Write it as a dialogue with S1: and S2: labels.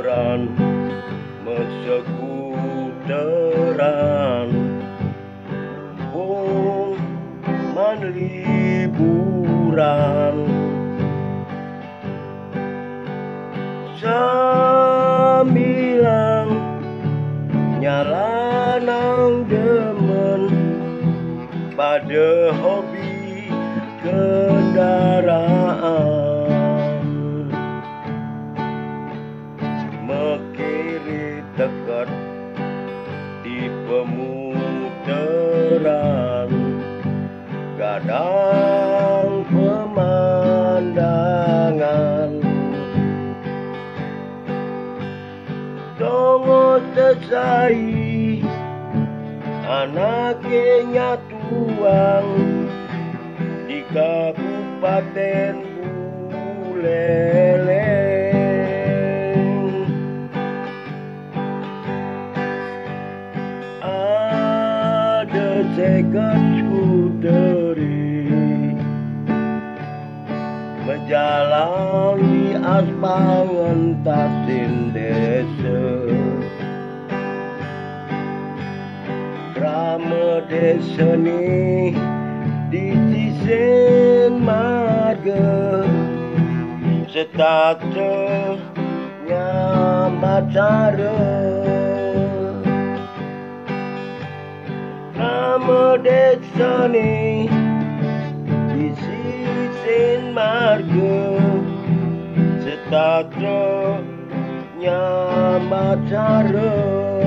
S1: liburan mesekuteran man liburan sambilan nyala nang demen pada hobi kendaraan mekiri teket di pemuteran gadang pemandangan dongo sesai anaknya tuang di Kabupaten Buleleng ada second skuteri menjalani aspal ngentasin desa drama desa nih di sisen marga statusnya macara drama desa nih di sisen marga statusnya macara